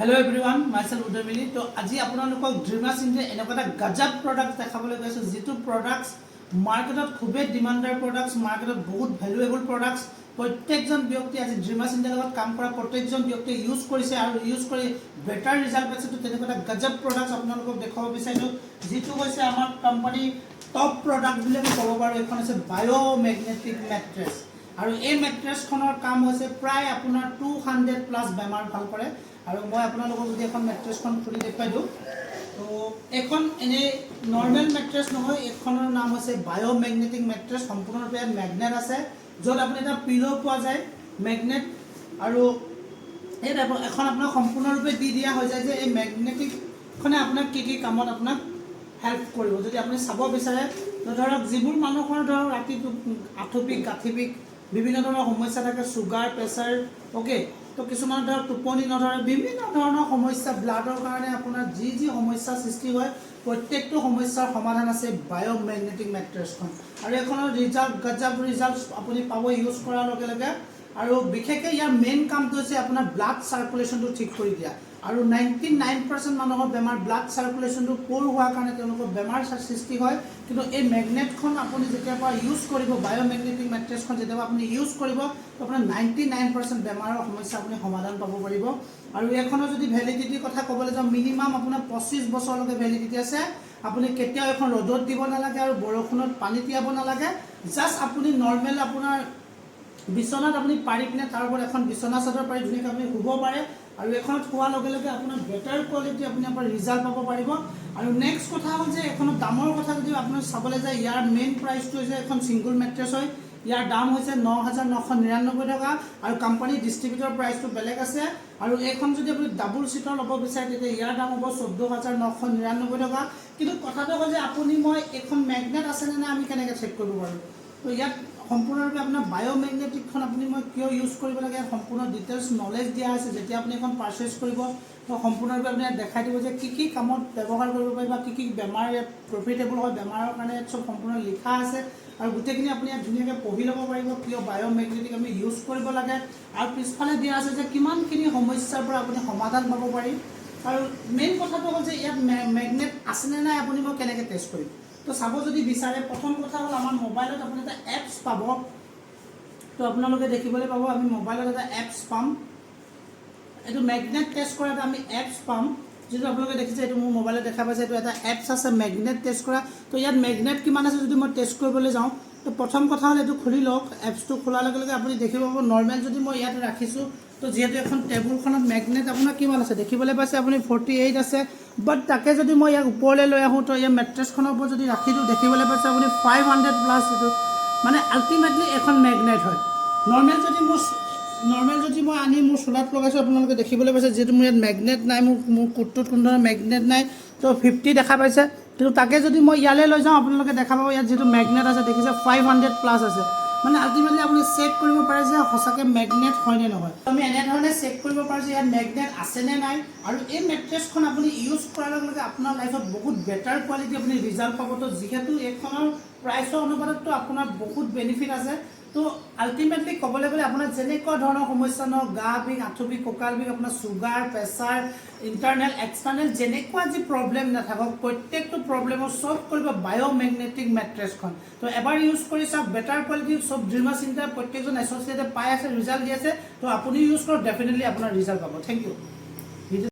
Hello everyone, myself Udamili. So, আজি আপোনালোকক ড্ৰিমাছ India এনেকুৱা এটা গজব প্ৰডাক্ট দেখাবলৈ গৈছো যিটো প্ৰডাক্টছ মাৰ্কেটত খুবেই ডিমাণ্ডাৰ প্ৰডাক্টছ মাৰ্কেটত বহুত ভ্যালুএবল প্ৰডাক্টছ প্ৰত্যেকজন ব্যক্তি আজি ড্ৰিমাছ ইণ্ডিয়াৰ লগত কাম কৰা প্ৰত্যেকজন ব্যক্তি ইউজ কৰিছে আৰু ইউজ কৰি বেটাৰ ৰিজাল্ট পাইছে। তো তেনেকুৱা এটা গজব প্ৰডাক্টছ আপোনালোকক দেখাব বিচাৰিছো যিটো হৈছে আমাৰ কোম্পানী টপ প্ৰডাক্ট বুলি আমি ক'ব পাৰো। এখন আছে বায়োমেগনেটিক মেট্ৰেছ আৰু এই মেট্ৰেছখনৰ কাম হৈছে প্ৰায় আপোনাৰ 200+ বেমাৰ ভাল কৰে। আৰু মই আপোনালোকক যদি এখন মেট্ৰেছখন খুলি দেখাই দিওঁ তো এখন এনে নৰ্মেল মেট্ৰেছ নহয়, এখনৰ নাম হৈছে বায়োমেগনেটিক মেট্ৰেছ। সম্পূৰ্ণৰূপে মেগনেট আছে য'ত আপুনি এটা পিলো পোৱা যায় মেগনেট আৰু এই এখন আপোনাক সম্পূৰ্ণৰূপে দি দিয়া হৈ যায় যে এই মেগনেটিকখনে আপোনাক কি কি কামত আপোনাক হেল্প কৰিব। যদি আপুনি চাব বিচাৰে ধৰক যিবোৰ মানুহৰ ধৰক ৰাতিটো আঁঠু বিষ গাঁঠি বিষ বিভিন্ন ধৰণৰ সমস্যা থাকে, চুগাৰ প্ৰেছাৰ অ'কে, তো কিছুমান ধৰক টোপনি নধৰে, বিভিন্ন ধৰণৰ সমস্যা ব্লাডৰ কাৰণে আপোনাৰ যি সমস্যাৰ সৃষ্টি হয় প্ৰত্যেকটো সমস্যাৰ সমাধান আছে বায়োমেগনেটিক মেট্ৰেছখন। আৰু এইখনৰ ৰিজাল্ট গজব ৰিজাল্ট আপুনি পাব ইউজ কৰাৰ লগে লগে। আৰু বিশেষকৈ ইয়াৰ মেইন কামটো হৈছে আপোনাৰ ব্লাড চাৰ্কুলেশ্যনটো ঠিক কৰি দিয়া। আৰু 99% মানুহৰ বেমাৰ ব্লাড চাৰ্কুলেশ্যনটো প'ৰ হোৱাৰ কাৰণে তেওঁলোকৰ বেমাৰ সৃষ্টি হয়। কিন্তু এই মেগনেটখন আপুনি যেতিয়াৰ পৰা ইউজ কৰিব, বায়োমেগনেটিক মেট্ৰেছখন যেতিয়া আপুনি ইউজ কৰিব তো আপোনাৰ 99% বেমাৰৰ সমস্যা আপুনি সমাধান পাব পাৰিব। আৰু এইখনৰ যদি ভেলিডিটিৰ কথা ক'বলৈ যাওঁ মিনিমাম আপোনাৰ 25 বছৰলৈকে ভেলিডিটি আছে। আপুনি কেতিয়াও এখন ৰ'দত দিব নালাগে আৰু বৰষুণত পানী তিয়াব নালাগে। জাষ্ট আপুনি নৰ্মেল আপোনাৰ বিচনাত আপুনি পাৰি পিনে তাৰ ওপৰত এখন বিচনা চাদৰ পাৰি ধুনীয়াকৈ আপুনি শুব পাৰে। আৰু এখনত শোৱাৰ লগে লগে আপোনাৰ বেটাৰ কোৱালিটি আপুনি আপোনাৰ ৰিজাল্ট পাব পাৰিব। আৰু নেক্সট কথা হ'ল যে এখনৰ দামৰ কথা যদি আপোনাৰ চাবলৈ যায় ইয়াৰ মেইন প্ৰাইচটো হৈছে এখন ছিংগল মেট্ৰেছ হয়। ইয়াৰ দাম হৈছে 9,999 টকা আৰু কোম্পানী ডিষ্ট্ৰিবিউটৰ প্ৰাইচটো বেলেগ আছে। আৰু এইখন যদি আপুনি ডাবল চিটৰ ল'ব বিচাৰে তেতিয়া ইয়াৰ দাম হ'ব 14,999 টকা। কিন্তু কথাটো হ'ল যে আপুনি মই এইখন মেগনেট আছেনে নাই আমি কেনেকৈ চেক কৰিব পাৰোঁ। তো ইয়াত সম্পূৰ্ণৰূপে আপোনাৰ বায়োমেগনেটিকখন আপুনি মই কিয় ইউজ কৰিব লাগে সম্পূৰ্ণ ডিটেইলছ নলেজ দিয়া হৈছে। যেতিয়া আপুনি এখন পাৰচেজ কৰিব তো সম্পূৰ্ণৰূপে আপুনি ইয়াত দেখাই দিব যে কি কামত ব্যৱহাৰ কৰিব পাৰি বা কি বেমাৰ ইয়াত প্ৰফিটেবল হয়, বেমাৰৰ কাৰণে ইয়াত চব সম্পূৰ্ণ লিখা আছে। আৰু গোটেইখিনি আপুনি ইয়াত ধুনীয়াকৈ পঢ়ি ল'ব পাৰিব কিয় বায়োমেগনেটিক আমি ইউজ কৰিব লাগে। আৰু পিছফালে দিয়া আছে যে কিমানখিনি সমস্যাৰ পৰা আপুনি সমাধান পাব পাৰিম। আৰু মেইন কথাটো হ'ল যে ইয়াত মেগনেট আছেনে নাই আপুনি মই কেনেকৈ টেষ্ট কৰিম। তো চাব যদি বিচাৰে প্ৰথম কথা হ'ল আমাৰ মোবাইলত আপুনি এটা এপছ পাব। তো আপোনালোকে দেখিবলৈ পাব আমি মোবাইলত এটা এপছ পাম। এইটো মেগনেট টেষ্ট কৰা এটা আমি এপছ পাম যিটো আপোনালোকে দেখিছে এইটো মোৰ মোবাইলত দেখা পাইছে। এইটো এটা এপছ আছে মেগনেট টেষ্ট কৰা। তো ইয়াত মেগনেট কিমান আছে যদি মই টেষ্ট কৰিবলৈ যাওঁ তো প্ৰথম কথা হ'ল এইটো খুলি লওক। এপছটো খোলাৰ লগে লগে আপুনি দেখিব পাব নৰ্মেল যদি মই ইয়াত ৰাখিছোঁ তো যিহেতু এখন টেবুলখনত মেগনেট আপোনাৰ কিমান আছে দেখিবলৈ পাইছে আপুনি 48 আছে। বাট তাকে যদি মই ইয়াক ওপৰলৈ লৈ আহোঁ তো ইয়াৰ মেট্ৰেছখনৰ ওপৰত যদি ৰাখি দিওঁ দেখিবলৈ পাইছে আপুনি 500+ এইটো মানে আল্টিমেটলি এখন মেগনেট হয়। নৰ্মেল যদি মই আনি মোৰ চোলাত লগাইছোঁ আপোনালোকে দেখিবলৈ পাইছে যিহেতু মোৰ ইয়াত মেগনেট নাই, মোৰ কোটটোত কোনো ধৰণৰ মেগনেট নাই তো 50 দেখা পাইছে। কিন্তু তাকে যদি মই ইয়ালৈ লৈ যাওঁ আপোনালোকে দেখা পাব ইয়াত যিটো মেগনেট আছে দেখিছে 500+ আছে। মানে আল্টিমেটলি আপুনি চেক কৰিব পাৰে যে সঁচাকৈ মেগনেট হয়নে নহয়। আমি এনেধৰণে চেক কৰিব পাৰোঁ যে ইয়াত মেগনেট আছেনে নাই। আৰু এই মেট্ৰেছখন আপুনি ইউজ কৰাৰ লগে লগে আপোনাৰ লাইফত বহুত বেটাৰ কোৱালিটি আপুনি ৰিজাল্ট পাব। তো যিহেতু এইখনৰ প্ৰাইচৰ অনুপাততো আপোনাৰ বহুত বেনিফিট আছে। তো আল্টিমেটলি ক'বলৈ গ'লে আপোনাৰ যেনেকুৱা ধৰণৰ সমস্যা নহওক গা বিষ আঁঠু বিষ কঁকাল বিষ আপোনাৰ চুগাৰ প্ৰেছাৰ ইণ্টাৰনেল এক্সটাৰ্নেল যেনেকুৱা যি প্ৰব্লেম নাথাকক প্ৰত্যেকটো প্ৰব্লেমৰ ছল্ভ কৰিব বায়োমেগনেটিক মেট্ৰেছখন। তো এবাৰ ইউজ কৰি চাওক বেটাৰ কোৱালিটি চব ড্ৰিমাছ ইণ্ডিয়াৰ প্ৰত্যেকজন এছ'চিয়েটে পাই আছে, ৰিজাল্ট দি আছে। তো আপুনি ইউজ কৰক ডেফিনেটলি আপোনাৰ ৰিজাল্ট পাব। Thank U.